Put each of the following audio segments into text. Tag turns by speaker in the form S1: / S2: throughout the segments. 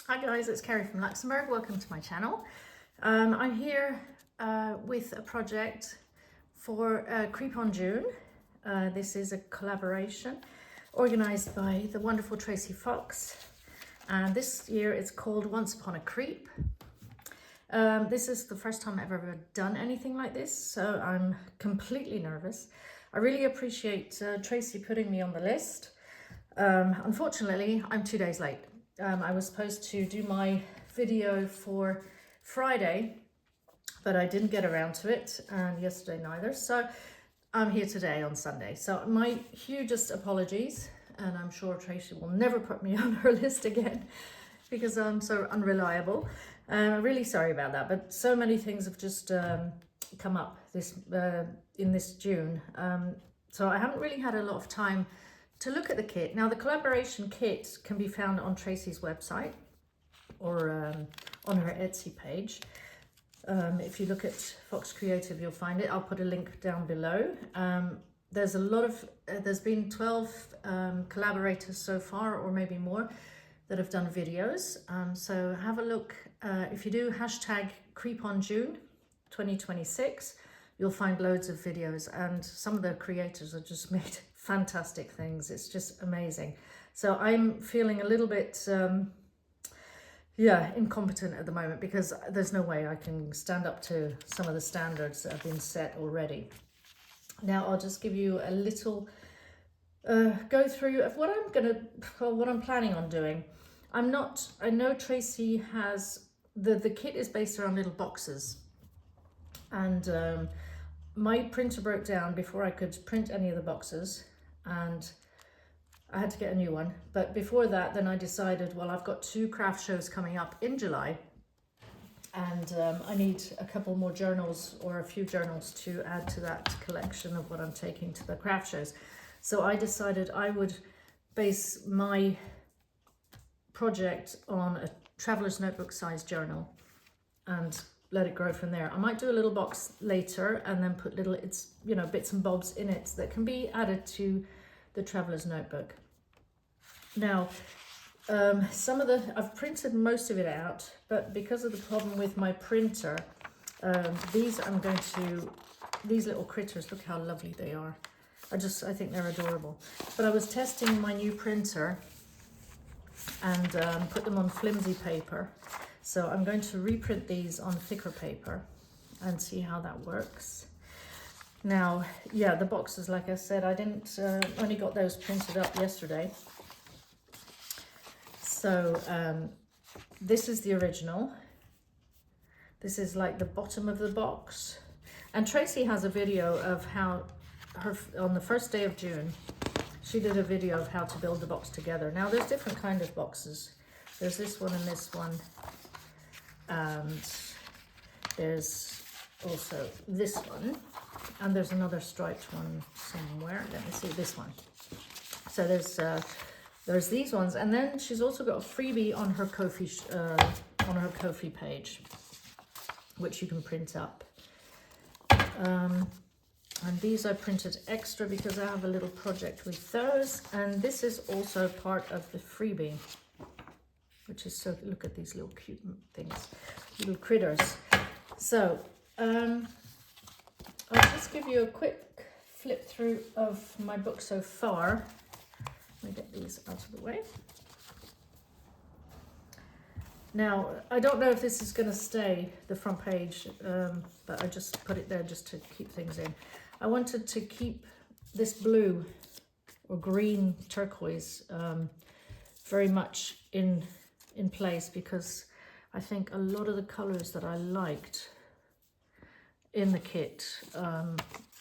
S1: Hi guys, it's Kerry from Luxembourg. Welcome to my channel. I'm here with a project for Creep on June. This is a collaboration organised by the wonderful Tracy Fox, and this year it's called Once Upon a Creep. This is the first time I've ever done anything like this, so I'm completely nervous. I really appreciate Tracy putting me on the list. Unfortunately, I'm 2 days late. I was supposed to do my video for Friday, but I didn't get around to it, and yesterday neither. So I'm here today on Sunday. So my hugest apologies, and I'm sure Tracy will never put me on her list again because I'm so unreliable. Really sorry about that, but so many things have just come up in this June. So I haven't really had a lot of time to look at the kit. Now the collaboration kit can be found on Tracy's website or on her Etsy page. If you look at Fox Creative, you'll find it. I'll put a link down below. There's a lot of, there's been 12 collaborators so far, or maybe more, that have done videos. So have a look. If you do hashtag #CreepOnJune 2026, you'll find loads of videos, and some of the creators have just made fantastic things. It's just amazing. So I'm feeling a little bit incompetent at the moment because there's no way I can stand up to some of the standards that have been set already. Now I'll just give you a little go through of what I'm planning on doing. I know Tracy has the kit is based around little boxes, and my printer broke down before I could print any of the boxes, and I had to get a new one. But before that, then I decided, well, I've got 2 craft shows coming up in July, and I need a couple more journals, or a few journals, to add to that collection of what I'm taking to the craft shows. So I decided I would base my project on a traveler's notebook size journal and let it grow from there. I might do a little box later and then put little, bits and bobs in it that can be added to the traveler's notebook. Now, I've printed most of it out, but because of the problem with my printer, these little critters, look how lovely they are. I think they're adorable. But I was testing my new printer and put them on flimsy paper. So I'm going to reprint these on thicker paper and see how that works. Now, yeah, the boxes, like I said, I didn't, only got those printed up yesterday. So this is the original. This is like the bottom of the box. And Tracy has a video of how on the first day of June, she did a video of how to build the box together. Now there's different kind of boxes. There's this one and this one. And there's also this one, and there's another striped one somewhere. Let me see, this one. So there's these ones, and then she's also got a freebie on her Ko-fi page, which you can print up. And these I printed extra because I have a little project with those, and this is also part of the freebie, which is, so look at these little cute things, little critters. So I'll just give you a quick flip through of my book so far. Let me get these out of the way. Now, I don't know if this is going to stay the front page, but I just put it there just to keep things in. I wanted to keep this blue or green turquoise very much in place, because I think a lot of the colors that I liked in the kit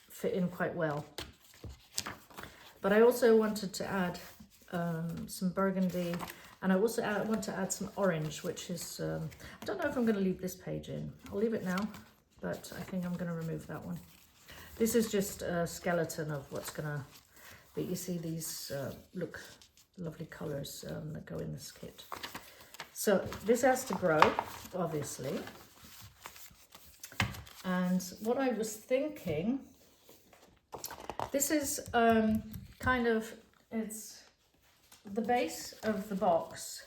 S1: fit in quite well. But I also wanted to add some burgundy, and I also want to add some orange, which is, I don't know if I'm going to leave this page in. I'll leave it now, but I think I'm going to remove that one. This is just a skeleton of what's going to be. You see these look lovely colors that go in this kit. So this has to grow, obviously. And what I was thinking, this is kind of, it's the base of the box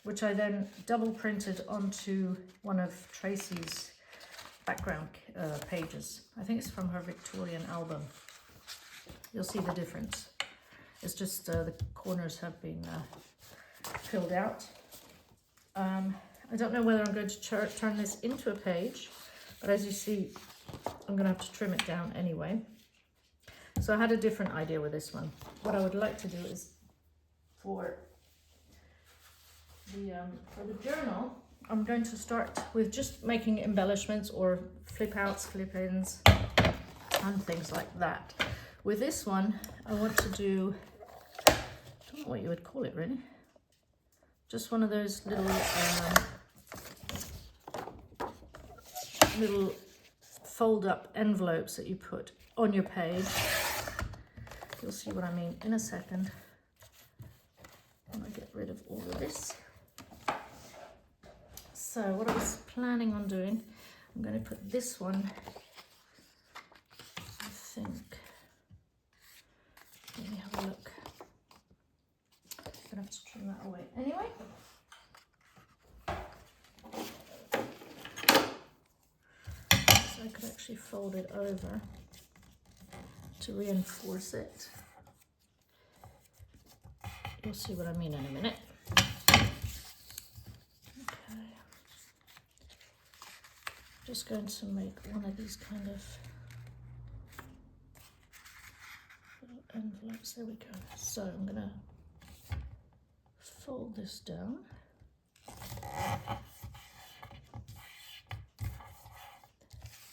S1: which I then double printed onto one of Tracy's background pages. I think it's from her Victorian album. You'll see the difference. It's just the corners have been filled out. I don't know whether I'm going to turn this into a page, but as you see, I'm going to have to trim it down anyway. So I had a different idea with this one. What I would like to do is for the journal, I'm going to start with just making embellishments or flip outs, flip ins, and things like that. With this one, I want to do, I don't know what you would call it really, just one of those little fold up envelopes that you put on your page. You'll see what I mean in a second. I'm gonna get rid of all of this. So what I was planning on doing, I'm going to put this one, I think, let me have a look. I'm going to have to trim that away anyway. So I could actually fold it over to reinforce it. You'll see what I mean in a minute. Just going to make one of these kind of little envelopes. There we go. So I'm going to fold this down.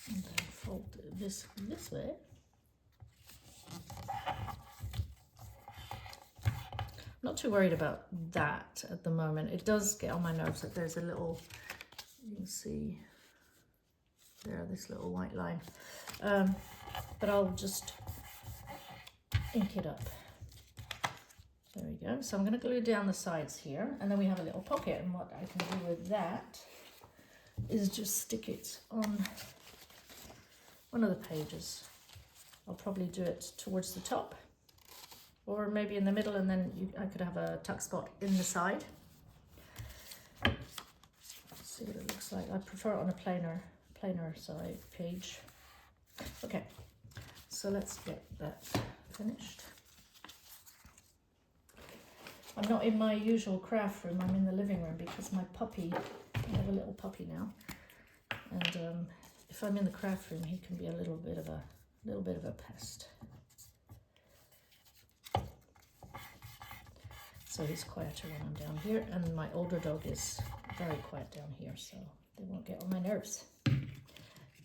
S1: And then fold this way. Not too worried about that at the moment. It does get on my nerves that there's a little, you can see there, this little white line, but I'll just ink it up. There we go. So I'm going to glue down the sides here, and then we have a little pocket, and what I can do with that is just stick it on one of the pages. I'll probably do it towards the top or maybe in the middle, and then I could have a tuck spot in the side. Let's see what it looks like. I prefer it on a plainer side page. Okay, so let's get that finished. I'm not in my usual craft room, I'm in the living room because my puppy, I have a little puppy now, and if I'm in the craft room he can be a little bit of a pest. So he's quieter when I'm down here, and my older dog is very quiet down here, so they won't get on my nerves.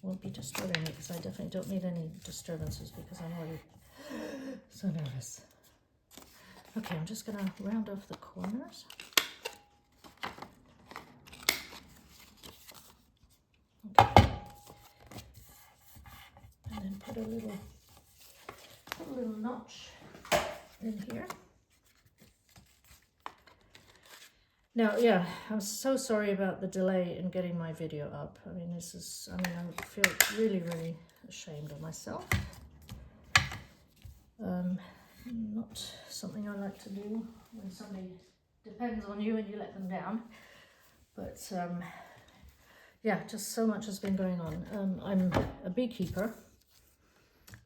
S1: Won't be disturbing me because I definitely don't need any disturbances because I'm already so nervous. Okay, I'm just going to round off the corners. Okay. And then put a little notch in here. Now, yeah, I'm so sorry about the delay in getting my video up. I mean, I feel really, really ashamed of myself. Not something I like to do when somebody depends on you and you let them down. But, yeah, just so much has been going on. I'm a beekeeper,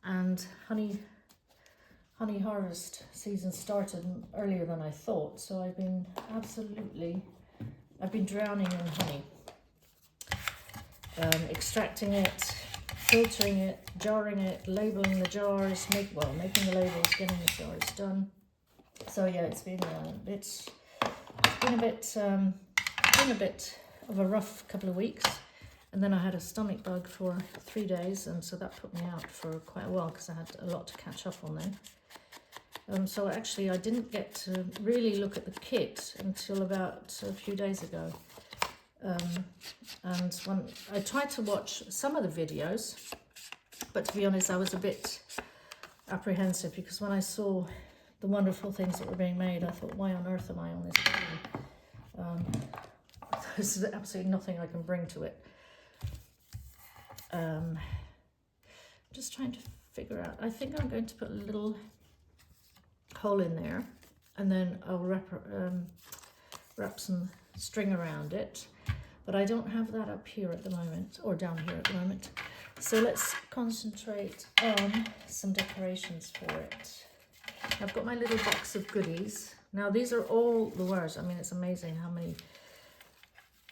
S1: and honey harvest season started earlier than I thought, so I've been drowning in honey, extracting it, filtering it, jarring it, labeling the jars, making the labels, getting the jars done. So yeah, it's been a bit of a rough couple of weeks, and then I had a stomach bug for 3 days, and so that put me out for quite a while because I had a lot to catch up on then. So actually I didn't get to really look at the kit until about a few days ago. And when I tried to watch some of the videos, but to be honest, I was a bit apprehensive because when I saw the wonderful things that were being made, I thought, why on earth am I on this channel? There's absolutely nothing I can bring to it. Just trying to figure out, I think I'm going to put a little hole in there, and then I'll wrap some string around it, but I don't have that up here at the moment, or down here at the moment. So let's concentrate on some decorations for it. I've got my little box of goodies. Now these are all the words. I mean, it's amazing how many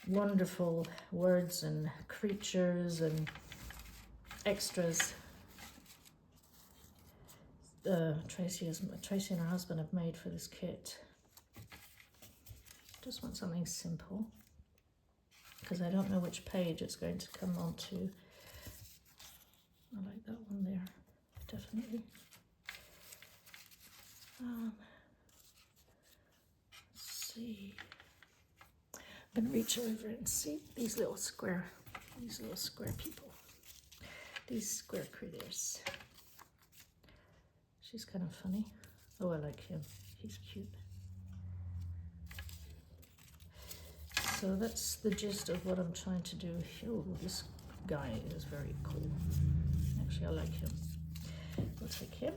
S1: wonderful words and creatures and extras Tracy and her husband have made for this kit. Just want something simple because I don't know which page it's going to come onto. I like that one there, definitely. Let's see. I'm going to reach over and see these little square people, these square critters. She's kind of funny. Oh, I like him. He's cute. So that's the gist of what I'm trying to do. Oh, this guy is very cool. Actually, I like him. We'll take him.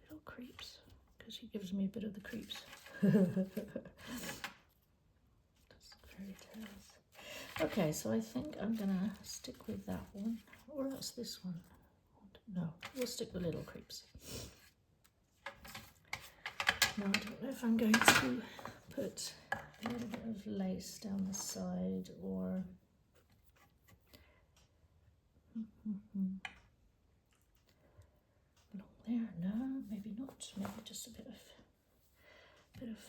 S1: Little creeps, because he gives me a bit of the creeps. Fairy tales. Okay, so I think I'm gonna stick with that one, or else this one. No, we'll stick with little creeps. Now I don't know if I'm going to put a little bit of lace down the side or along there. No, maybe not. Maybe just a bit of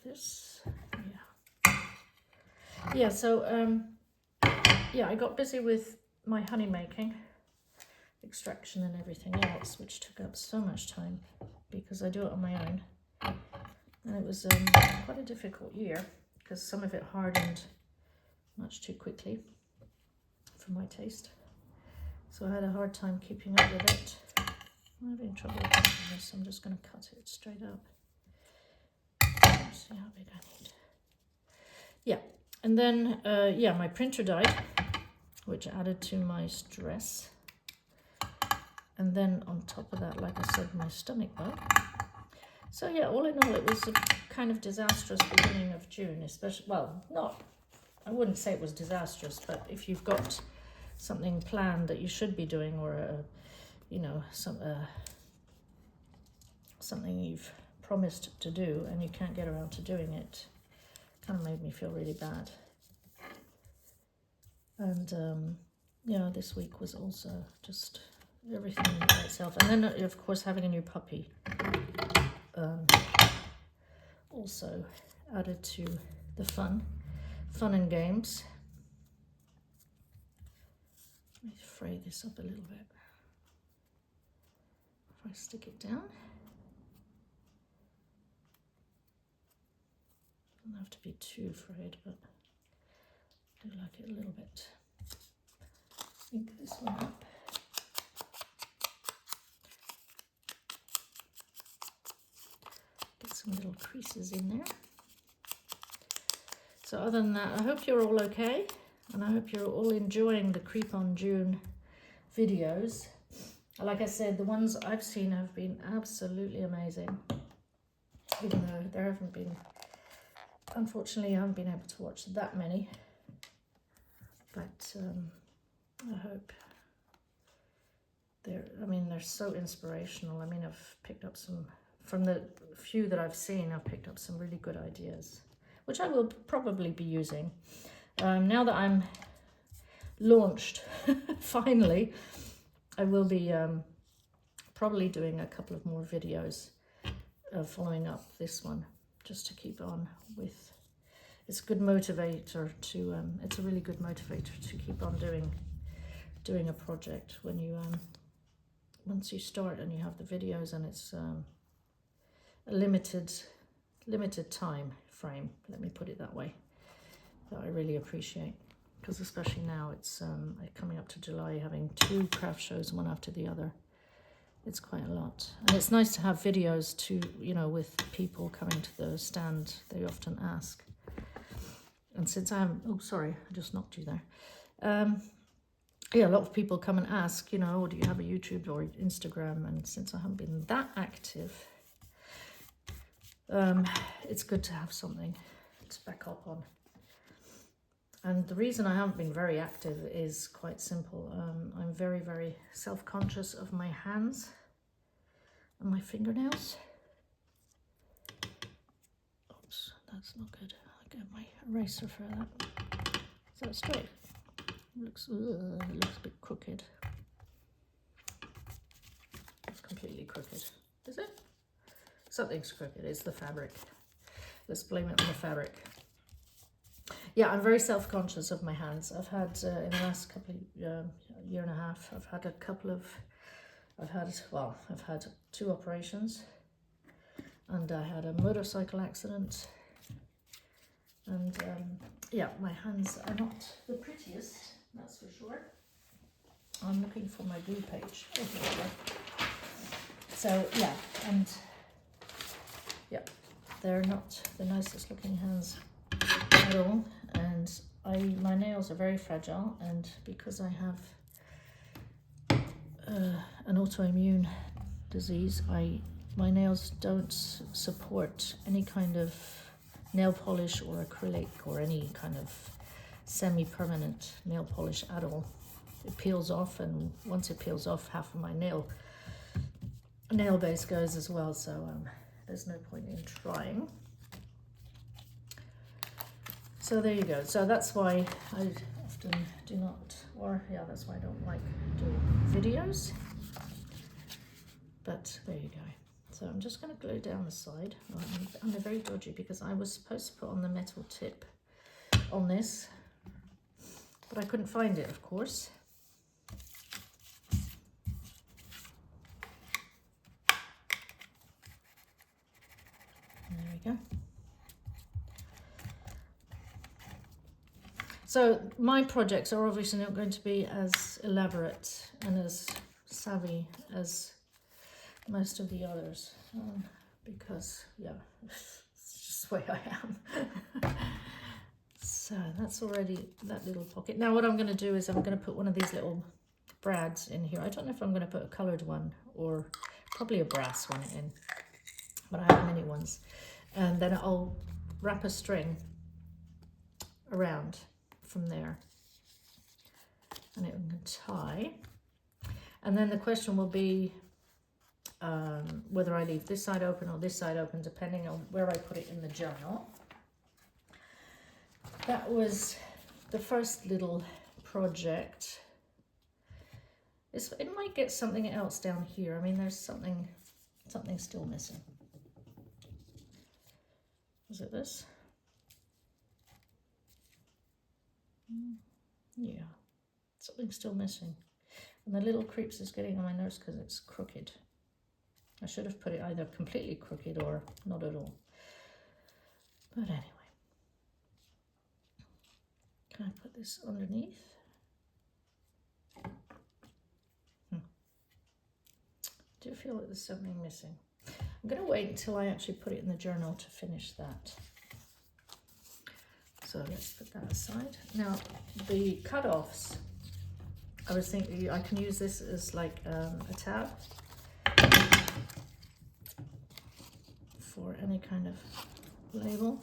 S1: this. Yeah. So yeah, I got busy with my honey making, extraction and everything else, which took up so much time because I do it on my own. And it was quite a difficult year because some of it hardened much too quickly for my taste. So I had a hard time keeping up with it. I'm having trouble with this. I'm just going to cut it straight up. Let's see how big I need. Yeah, and then yeah, my printer died, which added to my stress. And then on top of that, like I said, my stomach bug. So yeah, all in all, it was a kind of disastrous beginning of June, especially, well, not, I wouldn't say it was disastrous, but if you've got something planned that you should be doing, or you know, something you've promised to do and you can't get around to doing it, kind of made me feel really bad. And you know, this week was also just everything by itself. And then of course having a new puppy also added to the fun and games. Let me fray this up a little bit. If I stick it down, doesn't have to be too frayed, but I do like it a little bit. Ink this one up. Get some little creases in there. So other than that, I hope you're all okay, and I hope you're all enjoying the Creep on June videos. Like I said, the ones I've seen have been absolutely amazing, even though there haven't been, unfortunately, I haven't been able to watch that many, but I hope they're so inspirational. I mean, I've picked up some, from the few that I've seen, I've picked up some really good ideas, which I will probably be using. Now that I'm launched, finally, I will be probably doing a couple of more videos following up this one, just to keep on with. It's a good motivator to, it's a really good motivator to keep on doing a project when you, once you start and you have the videos and it's a limited time frame, let me put it that way, that I really appreciate. Because especially now, it's coming up to July, having 2 craft shows, one after the other. It's quite a lot. And it's nice to have videos to, you know, with people coming to the stand, they often ask. And since I'm, oh, sorry, I just knocked you there. Yeah, a lot of people come and ask, you know, do you have a YouTube or Instagram? And since I haven't been that active, it's good to have something to back up on. And the reason I haven't been very active is quite simple. I'm very, very self-conscious of my hands and my fingernails. Oops, that's not good. I'll get my eraser for that. Is that straight? It looks a bit crooked. It's completely crooked. Is it? Something's crooked. It's the fabric. Let's blame it on the fabric. Yeah, I'm very self-conscious of my hands. I've had, in the last couple of, year and a half, I've had I've had 2 operations, and I had a motorcycle accident, and yeah, my hands are not the prettiest, that's for sure. I'm looking for my glue page. Oh, here we go. So yeah, and yeah, they're not the nicest looking hands at all, and my nails are very fragile, and because I have an autoimmune disease, my nails don't support any kind of nail polish or acrylic or any kind of semi-permanent nail polish at all. It peels off, and once it peels off, half of my nail base goes as well, so there's no point in trying. So there you go. So that's why I often do not, or yeah, that's why I don't like doing videos. But there you go. So I'm just going to glue down the side. I'm very dodgy because I was supposed to put on the metal tip on this, but I couldn't find it, of course. There we go. So my projects are obviously not going to be as elaborate and as savvy as most of the others, because yeah, it's just the way I am. So that's already that little pocket. Now what I'm going to do is I'm going to put one of these little brads in here. I don't know if I'm going to put a coloured one or probably a brass one in, but I have many ones. And then I'll wrap a string around from there, and it will tie. And then the question will be whether I leave this side open or this side open, depending on where I put it in the journal. That was the first little project. It might get something else down here. I mean, there's something still missing. Is it this? Yeah, something's still missing. And the little creeps is getting on my nerves because it's crooked. I should have put it either completely crooked or not at all. But anyway. Can I put this underneath? I do feel like there's something missing. I'm going to wait until I actually put it in the journal to finish that. So let's put that aside. Now, the cut-offs, I was thinking I can use this as like a tab for any kind of label.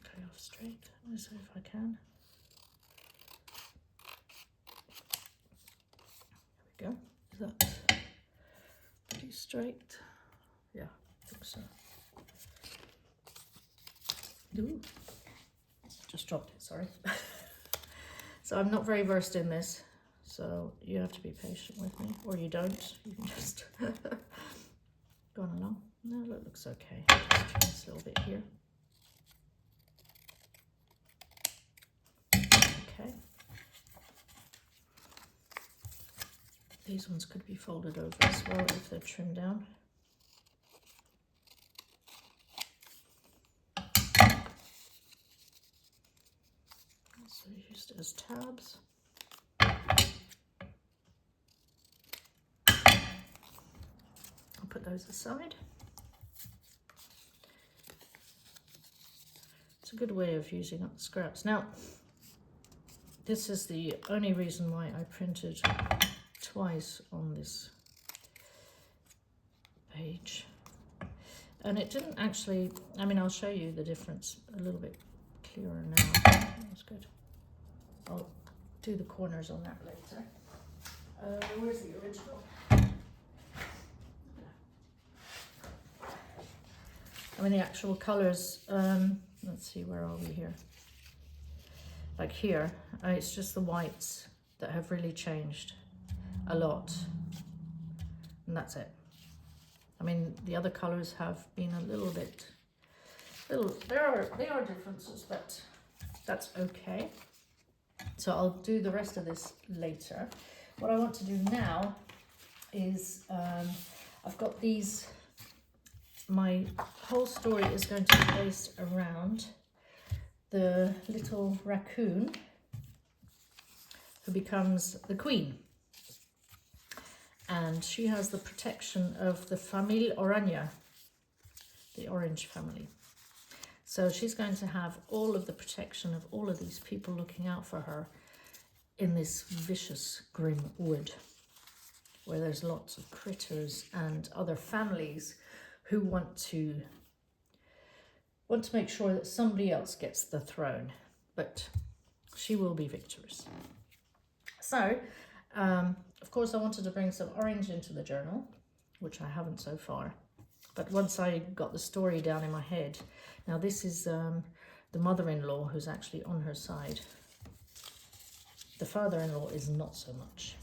S1: Cut off straight. Let's see if I can. There we go. Is that pretty straight? Yeah, I think so. Ooh, just dropped it, sorry. So I'm not very versed in this, so you have to be patient with me, or you don't. You can just go on along. No, that looks okay. Just trim this a little bit here. Okay. These ones could be folded over as well if they're trimmed down. So used as tabs. I'll put those aside. a good way of using up the scraps. Now, this is the only reason why I printed twice on this page. And it didn't actually, I mean, I'll show you the difference a little bit clearer now. That's good. I'll do the corners on that later. Where's the original? I mean, the actual colours, let's see, where are we here? Like here, it's just the whites that have really changed a lot. And that's it. I mean, the other colours have been a little bit, there are differences, but that's okay. So I'll do the rest of this later. What I want to do now is, I've got these, my whole story is going to be based around the little raccoon who becomes the queen. And she has the protection of the Famille Oranje, the orange family. So she's going to have all of the protection of all of these people looking out for her in this vicious, grim wood, where there's lots of critters and other families who want to make sure that somebody else gets the throne, but she will be victorious. So, of course, I wanted to bring some orange into the journal, which I haven't so far. But once I got the story down in my head, now this is the mother-in-law who's actually on her side. The father-in-law is not so much.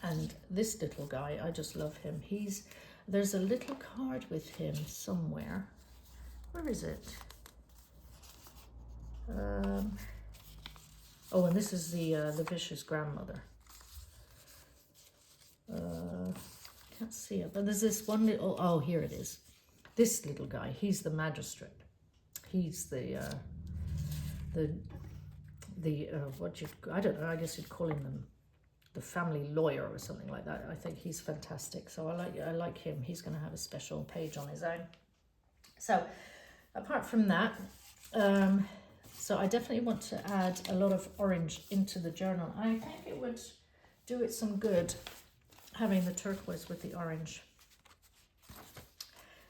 S1: And this little guy, I just love him. There's a little card with him somewhere. Where is it? Oh, and this is the vicious grandmother. Can't see it, but there's this one little, oh, here it is. This little guy, he's the magistrate. He's the I don't know, I guess you'd call him the family lawyer or something like that. I think he's fantastic. So I like him. He's going to have a special page on his own. So apart from that, so I definitely want to add a lot of orange into the journal. I think it would do it some good having the turquoise with the orange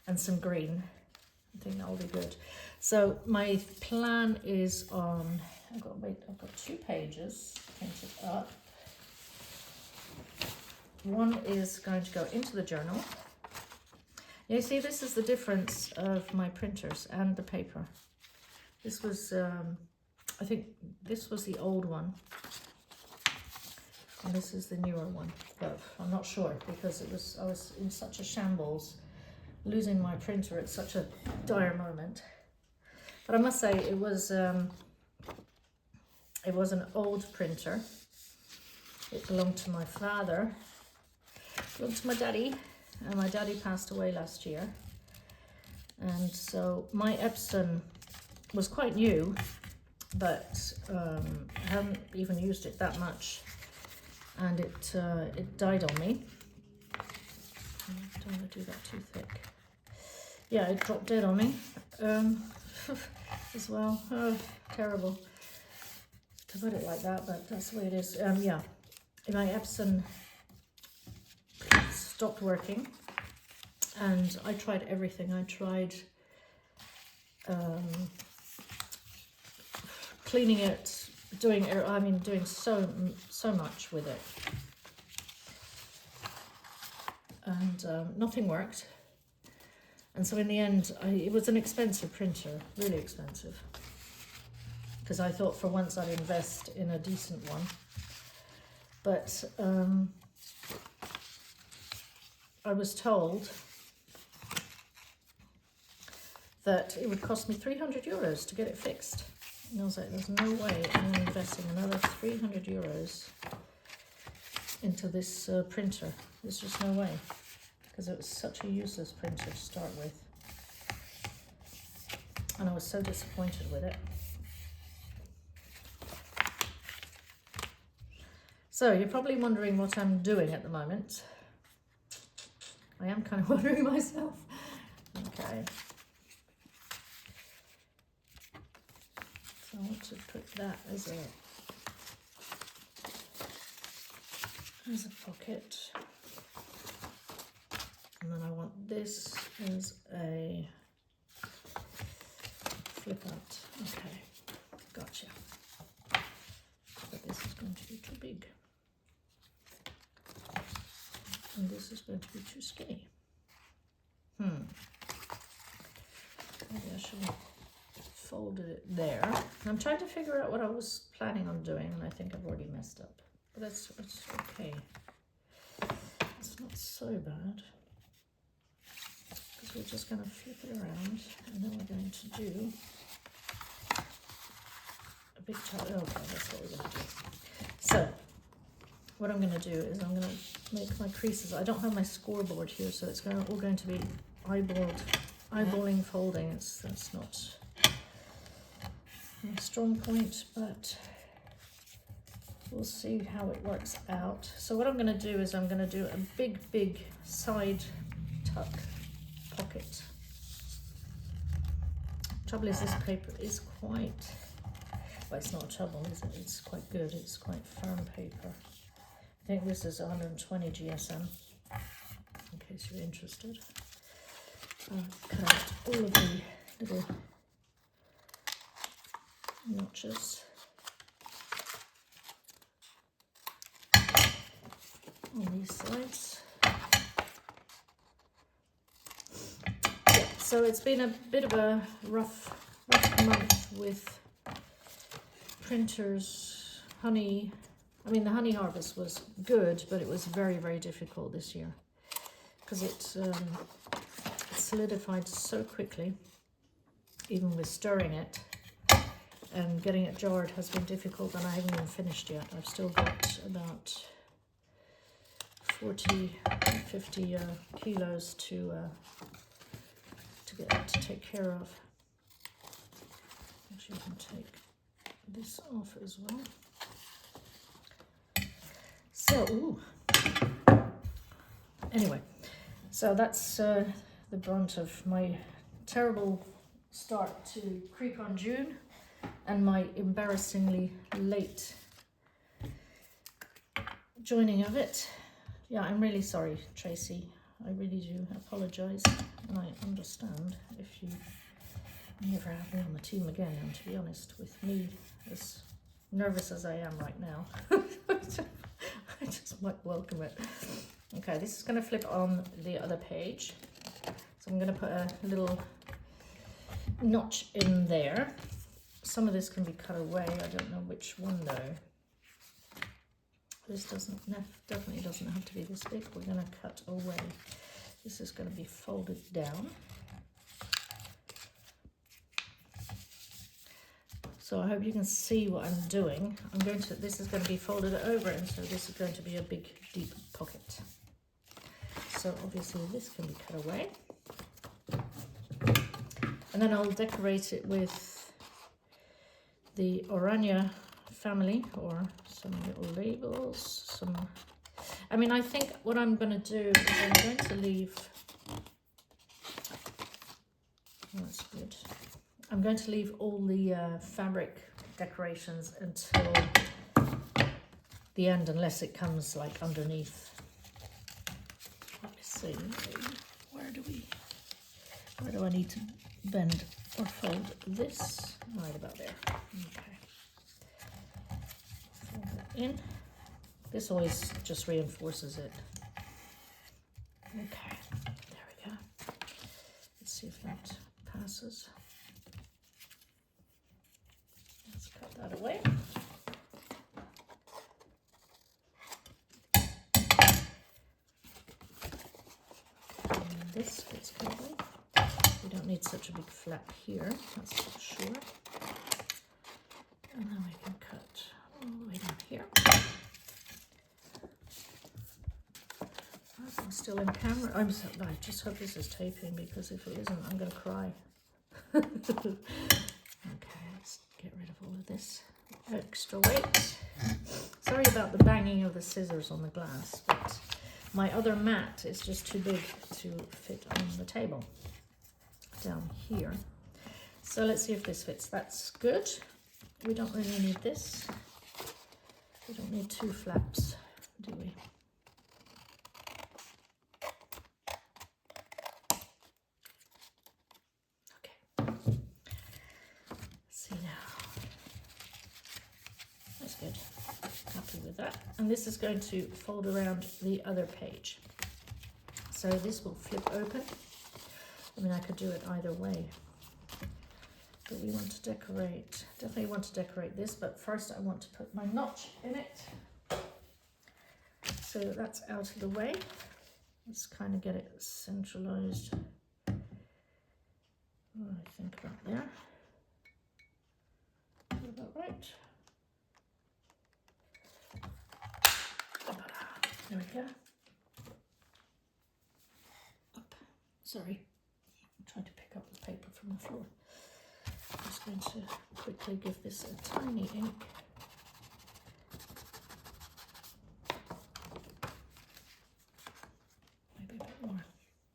S1: and some green. I think that will be good. So my plan is on, I've got 2 pages printed up. One is going to go into the journal. You see, this is the difference of my printers and the paper. This was, I think this was the old one. And this is the newer one, but I'm not sure because I was in such a shambles, losing my printer at such a dire moment. But I must say it was an old printer. It belonged to my father, belonged to my daddy, and my daddy passed away last year. And so my Epson was quite new, but I haven't even used it that much. And it died on me. I don't want to do that too thick. Yeah, it dropped dead on me as well. Oh, terrible to put it like that, but that's the way it is. Yeah, my Epson stopped working, and I tried everything. I tried cleaning it, doing so much with it, and nothing worked. And so in the end, it was an expensive printer, really expensive, because I thought for once I'd invest in a decent one. But I was told that it would cost me 300 euros to get it fixed. And I was like, there's no way I'm investing another 300 euros into this printer. There's just no way, because it was such a useless printer to start with. And I was so disappointed with it. So you're probably wondering what I'm doing at the moment. I am kind of wondering myself. Okay. I want to put that as a pocket, and then I want this as a flip out. Okay, gotcha. But this is going to be too big, and this is going to be too skinny. Maybe I should have folded it there. I'm trying to figure out what I was planning on doing, and I think I've already messed up. But that's okay. It's not so bad. Because we're just going to flip it around, and then we're going to do a big toe. Okay, that's what we're going to do. So, what I'm going to do is I'm going to make my creases. I don't have my scoreboard here, so it's all going to be eyeballing folding. That's not my strong point, but we'll see how it works out. So what I'm going to do is I'm going to do a big side tuck pocket. Trouble is, this paper is quite, well, it's not trouble, is it? It's quite good. It's quite firm paper. I think this is 120 GSM, in case you're interested. I've cut out all of the little notches on these sides. Yeah, so it's been a bit of a rough month with printers, honey. I mean, the honey harvest was good, but it was very difficult this year because it solidified so quickly, even with stirring it. And getting it jarred has been difficult, and I haven't even finished yet. I've still got about 40, 50 kilos to take care of. Actually, I can take this off as well. So, anyway, so that's the brunt of my terrible start to Creep on June and my embarrassingly late joining of it. Yeah, I'm really sorry, Tracy. I really do apologise, and I understand if you never have me on the team again. And to be honest, with me as nervous as I am right now, I just might welcome it. Okay, this is going to flip on the other page. So I'm going to put a little notch in there. Some of this can be cut away. I don't know which one though. This definitely doesn't have to be this big. We're going to cut away. This is going to be folded down. So I hope you can see what I'm doing. This is going to be folded over, and so this is going to be a big, deep pocket. So obviously this can be cut away. And then I'll decorate it with the Orania family, or some little labels. I mean, I think what I'm going to do is I'm going to leave, that's good. I'm going to leave all the fabric decorations until the end, unless it comes like underneath. Let me see, where do I need to bend or fold this? Right about there. Okay. Fold that in. This always just reinforces it. Okay, there we go. Let's see if that passes. Let's cut that away. And this fits perfectly. We don't need such a big flap here, that's for sure. And then we can cut all the way down here. I'm still in camera. I just hope this is taping, because if it isn't, I'm going to cry. Okay, let's get rid of all of this extra weight. Sorry about the banging of the scissors on the glass, but my other mat is just too big to fit on the table down here. So let's see if this fits. That's good. we don't really need this. We don't need 2 flaps, do we? Okay. See now. That's good. Happy with that. And this is going to fold around the other page. So this will flip open. I mean, I could do it either way. But we want to decorate, definitely want to decorate this, but first I want to put my notch in it. So that's out of the way. Let's kind of get it centralized. Oh, I think about there. Is that about right? There we go. Up. Sorry, I'm trying to pick up the paper from the floor. I'm just going to quickly give this a tiny ink. Maybe a bit more.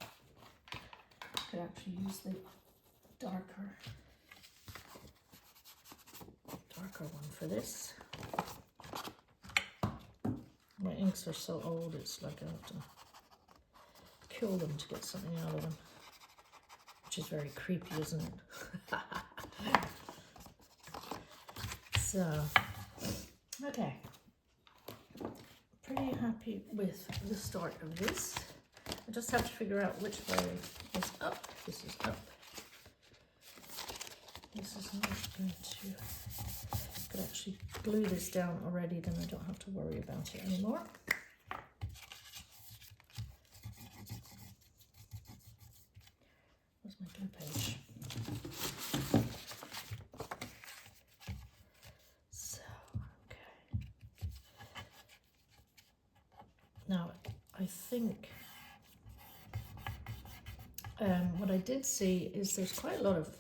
S1: I could actually use the darker one for this. My inks are so old, it's like I have to kill them to get something out of them. Which is very creepy, isn't it? So, okay. Pretty happy with the start of this. I just have to figure out which way is up. This is up. This is not going to... I could actually glue this down already, then I don't have to worry about it anymore. Where's my glue page? So, okay. Now, I think what I did see is there's quite a lot of,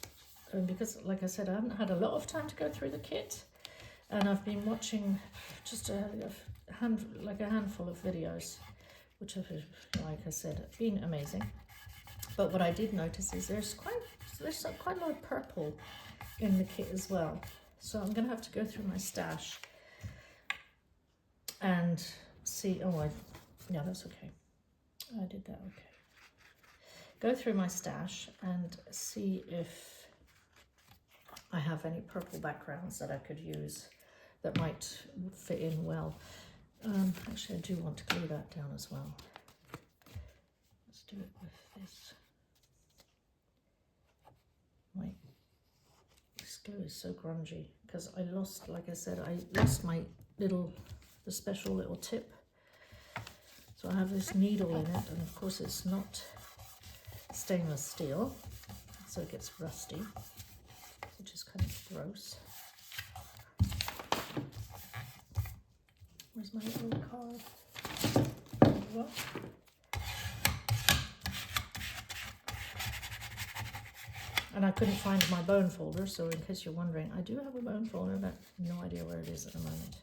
S1: because like I said, I haven't had a lot of time to go through the kit, and I've been watching just a handful of videos, which have, like I said, been amazing. But what I did notice is there's quite a lot of purple in the kit as well. So I'm going to have to go through my stash and see. Oh, yeah, that's okay. I did that okay. Go through my stash and see if I have any purple backgrounds that I could use that might fit in well. Actually, I do want to glue that down as well. Let's do it with this. This glue is so grungy because I lost, like I said, I lost my the special little tip. So I have this needle in it, and of course it's not stainless steel, so it gets rusty, which is kind of gross. Where's my little card? What? And I couldn't find my bone folder, so in case you're wondering, I do have a bone folder, but no idea where it is at the moment.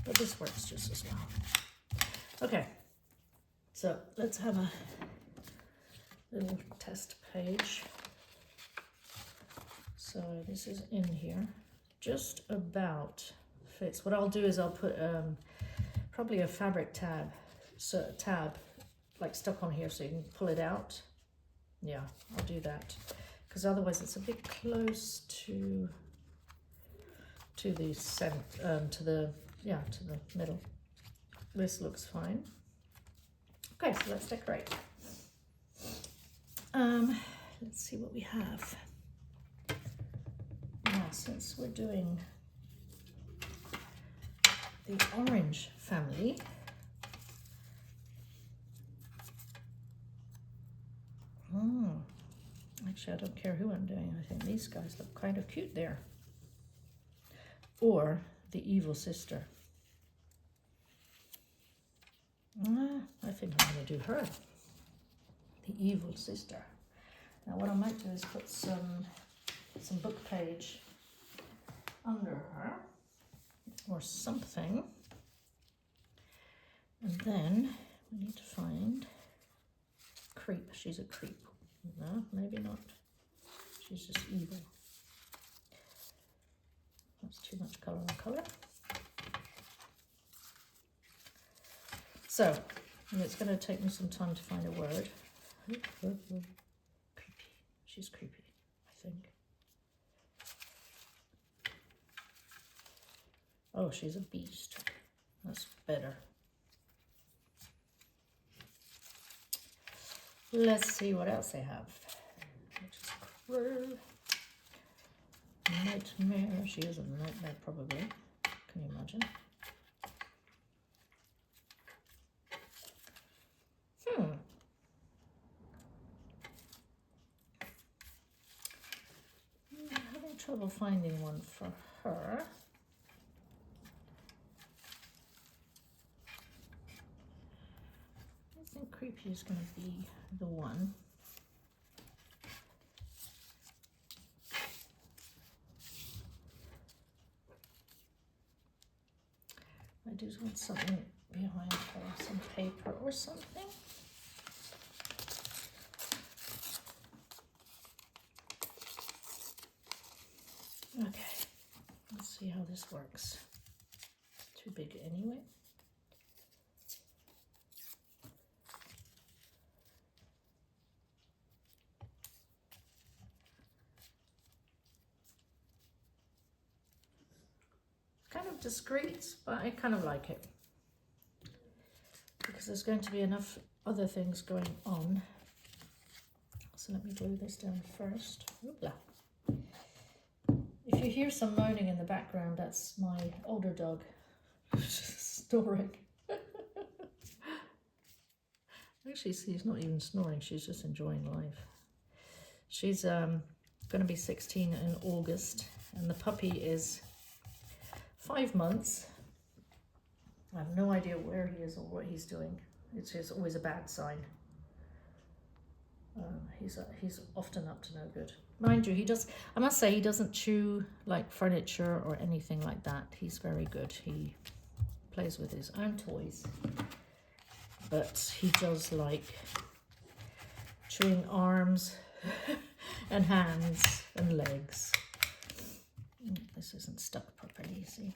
S1: But this works just as well. Okay, so let's have a little test page. So this is in here, just about fits. What I'll do is I'll put probably a fabric tab, like stuck on here so you can pull it out. Yeah, I'll do that because otherwise it's a bit close to the to the middle. This looks fine. Okay, so let's decorate. Let's see what we have. Now, since we're doing the orange family, actually, I don't care who I'm doing. I think these guys look kind of cute there. Or the evil sister. I think I'm going to do her. The evil sister. Now, what I might do is put some book page under her or something. And then we need to find creep. She's a creep. No, maybe not. She's just evil. That's too much colour on colour. So, and it's going to take me some time to find a word. Creepy. She's creepy, I think. Oh, she's a beast. That's better. Let's see what else they have. Which is cruel. Nightmare. She is a nightmare, probably. Can you imagine? I'm having trouble finding one for her. I think creepy is going to be the one. I do want something behind her, some paper or something. Okay, let's see how this works. Too big anyway. Kind of discreet, but I kind of like it because there's going to be enough other things going on. So let me glue this down first. Oopla. If you hear some moaning in the background, that's my older dog snoring. Actually, she's not even snoring, she's just enjoying life. She's going to be 16 in August, and the puppy is 5 months. I have no idea where he is or what he's doing. It's just always a bad sign. He's often up to no good. Mind you, I must say, he doesn't chew like furniture or anything like that. He's very good. He plays with his own toys. But he does like chewing arms and hands and legs. This isn't stuck properly, see?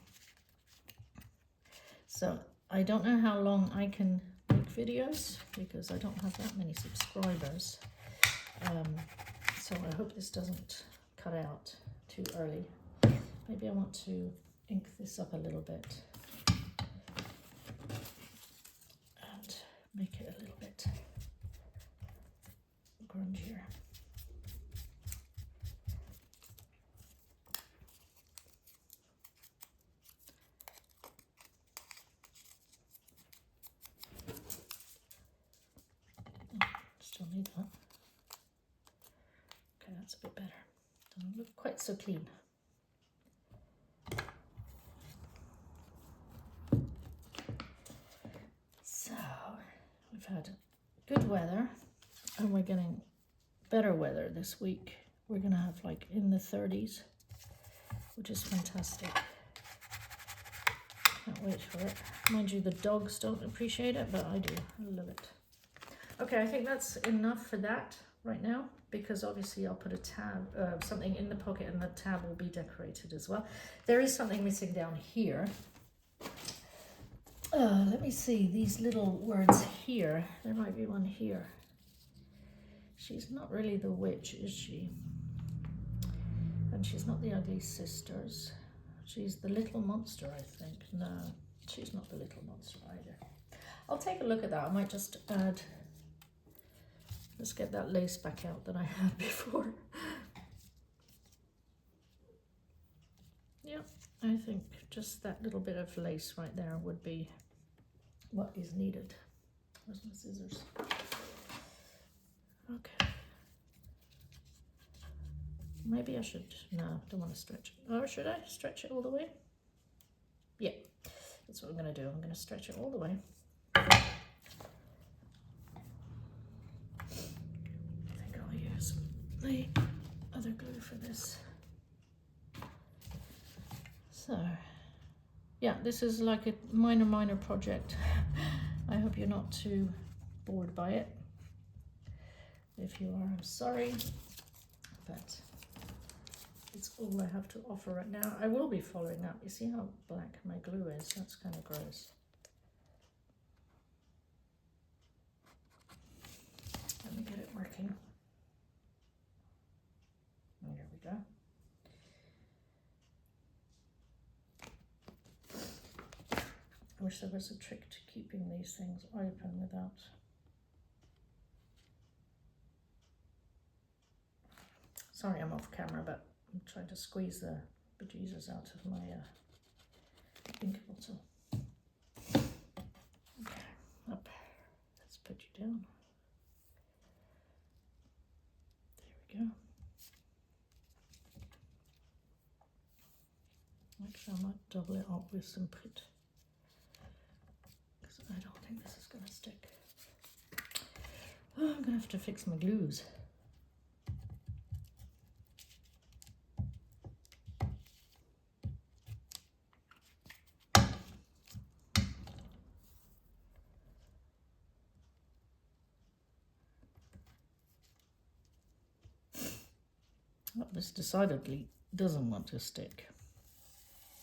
S1: So I don't know how long I can make videos because I don't have that many subscribers. So I hope this doesn't cut out too early. Maybe I want to ink this up a little bit and make it a little bit grungier. Still need that. Okay, that's a bit better. Doesn't look quite so clean. So, we've had good weather and we're getting better weather this week. We're gonna have like in the 30s, which is fantastic. Can't wait for it. Mind you, the dogs don't appreciate it, but I do. I love it. Okay, I think that's enough for that right now, because obviously I'll put a tab, something in the pocket, and the tab will be decorated as well. There is something missing down here. Let me see, these little words here. There might be one here. She's not really the witch, is she? And she's not the ugly sisters. She's the little monster, I think. No, she's not the little monster either. I'll take a look at that. I might just add... Let's get that lace back out that I had before. Yeah, I think just that little bit of lace right there would be what is needed. Where's my scissors? Okay. Maybe I should, no, don't want to stretch it. Or should I stretch it all the way? Yeah, that's what I'm going to do. I'm going to stretch it all the way. The other glue for this. So yeah, this is like a minor project. I hope you're not too bored by it. If you are, I'm sorry, but all I have to offer right now. I will be following up. You see how black my glue is? That's kind of gross. Let me get it working. There we go. I wish there was a trick to keeping these things open without... Sorry I'm off camera, but I'm trying to squeeze the bejesus out of my ink bottle. Okay, up. Let's put you down. There we go. Actually, I might double it up with some prit, because I don't think this is going to stick. Oh, I'm going to have to fix my glues. Oh, this decidedly doesn't want to stick.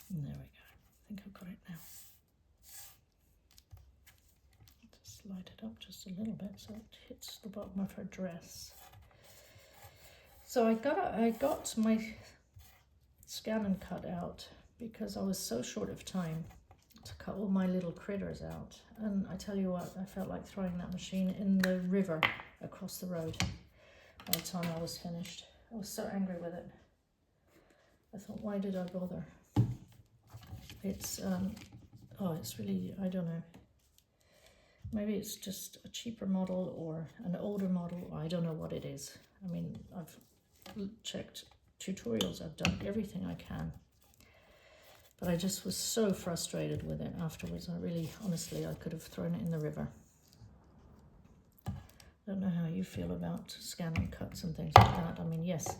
S1: And there we go. I think I've got it now. Just light it up just a little bit so it hits the bottom of her dress. So I got my scan and cut out because I was so short of time to cut all my little critters out. And I tell you what, I felt like throwing that machine in the river across the road by the time I was finished. I was so angry with it. I thought, why did I bother? It's, it's really, I don't know. Maybe it's just a cheaper model or an older model. I don't know what it is. I mean, I've checked tutorials. I've done everything I can. But I just was so frustrated with it afterwards. I really, honestly, I could have thrown it in the river. I don't know how you feel about scanning cuts and things like that. I mean, yes,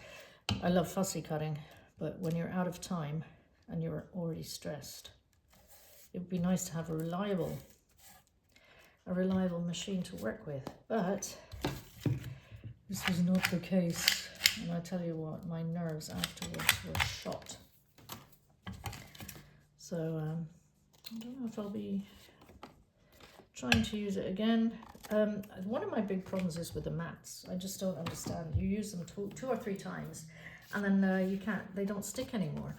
S1: I love fussy cutting, but when you're out of time and you're already stressed, it would be nice to have a reliable machine to work with. But this was not the case. And I tell you what, my nerves afterwards were shot. So I don't know if I'll be trying to use it again. One of my big problems is with the mats. I just don't understand. You use them two or three times and then they don't stick anymore.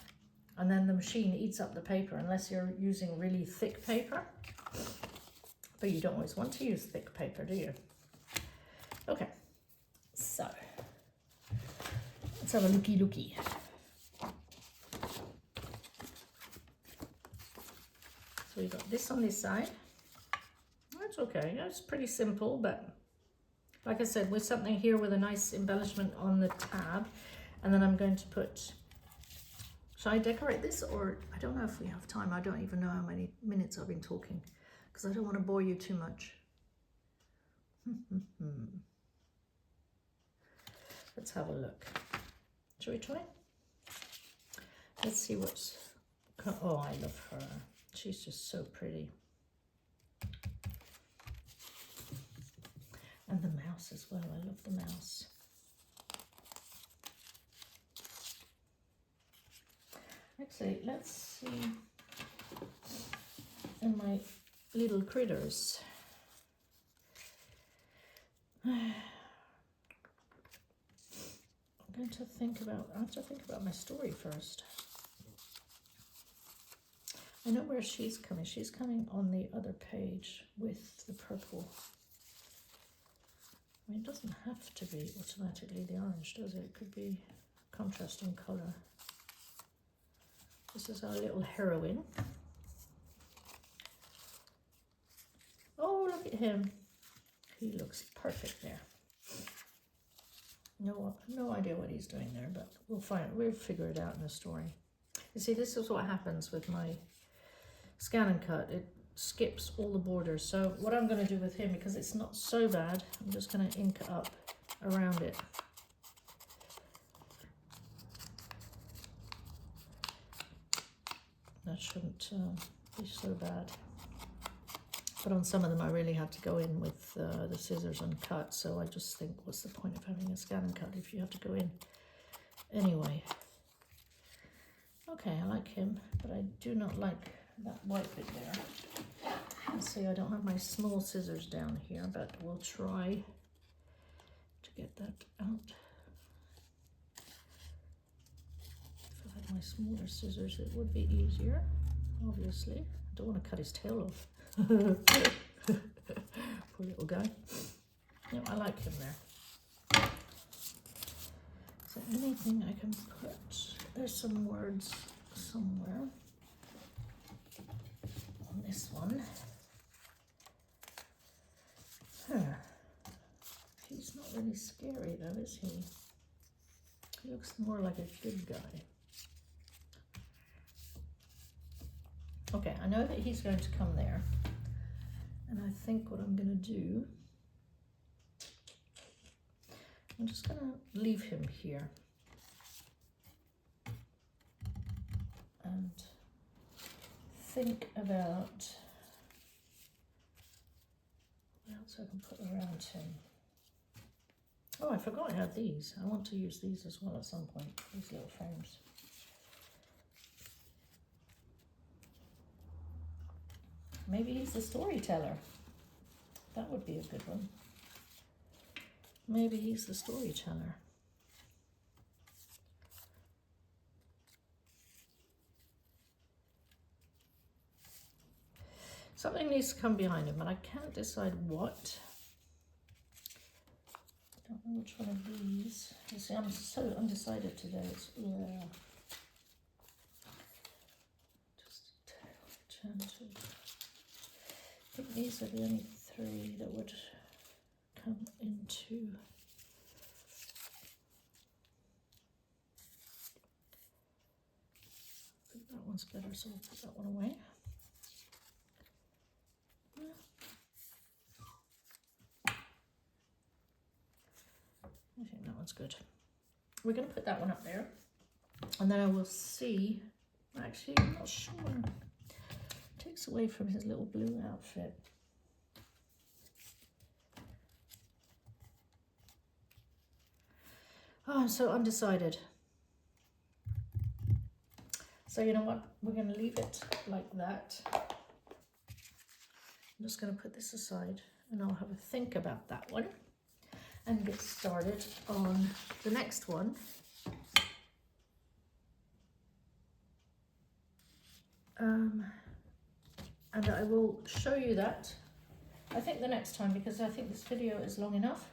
S1: And then the machine eats up the paper unless you're using really thick paper. But you don't always want to use thick paper, do you? Okay, so let's have a looky. So we've got this on this side. That's okay, it's pretty simple, but like I said, with something here with a nice embellishment on the tab, and then I'm going to put, shall I decorate this, or I don't know if we have time. I don't even know how many minutes I've been talking, because I don't want to bore you too much. Let's have a look. Shall we try? Let's see what's, oh, I love her. She's just so pretty. And the mouse as well. I love the mouse. Actually, let's see in my little critters. I'm going to think about, I have to think about my story first. I know where she's coming. She's coming on the other page with the purple. I mean, it doesn't have to be automatically the orange, does it? It could be contrasting colour. This is our little heroine. Oh, look at him. He looks perfect there. No idea what he's doing there, but we'll figure it out in the story. You see, this is what happens with my scan and cut. It skips all the borders. So what I'm going to do with him, because it's not so bad, I'm just going to ink up around it. That shouldn't be so bad. But on some of them I really have to go in with the scissors and cut, so I just think, what's the point of having a scan and cut if you have to go in anyway? Okay, I like him, but I do not like that white bit there. Let's see, I don't have my small scissors down here, but we'll try to get that out. If I had my smaller scissors, it would be easier, obviously. I don't want to cut his tail off. Poor little guy. No, I like him there. Is there anything I can put? There's some words somewhere on this one. Huh. He's not really scary though, is he? He looks more like a good guy. Okay, I know that he's going to come there. And I think what I'm going to do, I'm just going to leave him here. And think about what else I can put around him. Oh, I forgot I had these. I want to use these as well at some point, these little frames. Maybe he's the storyteller. That would be a good one. Maybe he's the storyteller. Something needs to come behind him, but I can't decide what. I don't know which one of these. You see, I'm so undecided today. It's just gentle. I think these are the only three that would come into. I think that one's better, so I'll put that one away. I think that one's good. We're going to put that one up there, and then I will see. Actually, I'm not sure. Takes away from his little blue outfit. Oh, I'm so undecided. So you know what? We're going to leave it like that. I'm just going to put this aside, and I'll have a think about that one and get started on the next one. And I will show you that, I think, the next time, because I think this video is long enough.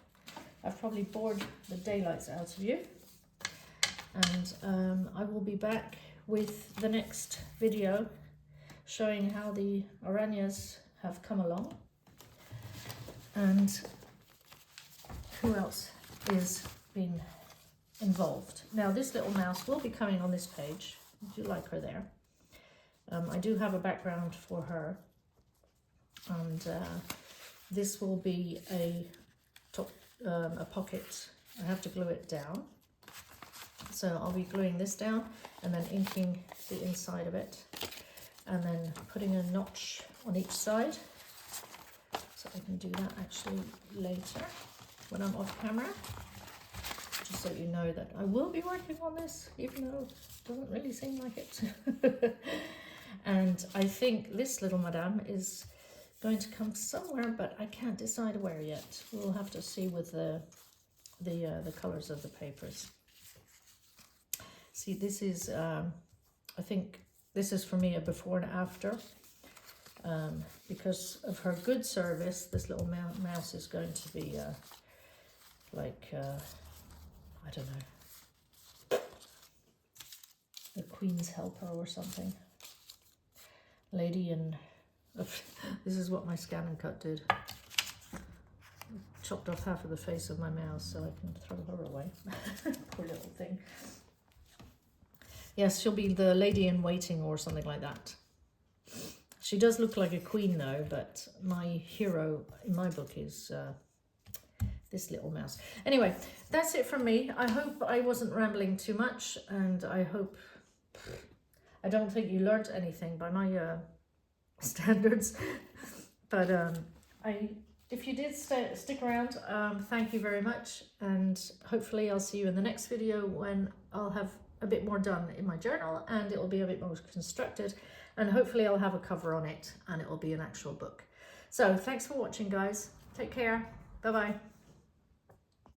S1: I've probably bored the daylights out of you. And I will be back with the next video showing how the arañas have come along and who else is being involved. Now, this little mouse will be coming on this page. I do like her there. I do have a background for her, and this will be a pocket. I have to glue it down, so I'll be gluing this down and then inking the inside of it, and then putting a notch on each side, so I can do that actually later when I'm off camera, just so you know that I will be working on this, even though it doesn't really seem like it. And I think this little madame is going to come somewhere, but I can't decide where yet. We'll have to see with the colors of the papers. See, this is, I think this is for me a before and after. Because of her good service, this little mouse is going to be like, I don't know, the Queen's helper or something. Lady in, this is what my scan and cut did. Chopped off half of the face of my mouse so I can throw her away. Poor little thing. Yes, she'll be the lady in waiting or something like that. She does look like a queen though, but my hero in my book is this little mouse. Anyway, that's it from me. I hope I wasn't rambling too much, and I hope, I don't think you learned anything by my standards, but if you did stick around, thank you very much, and hopefully I'll see you in the next video when I'll have a bit more done in my journal, and it will be a bit more constructed, and hopefully I'll have a cover on it and it will be an actual book. So thanks for watching, guys. Take care. Bye bye.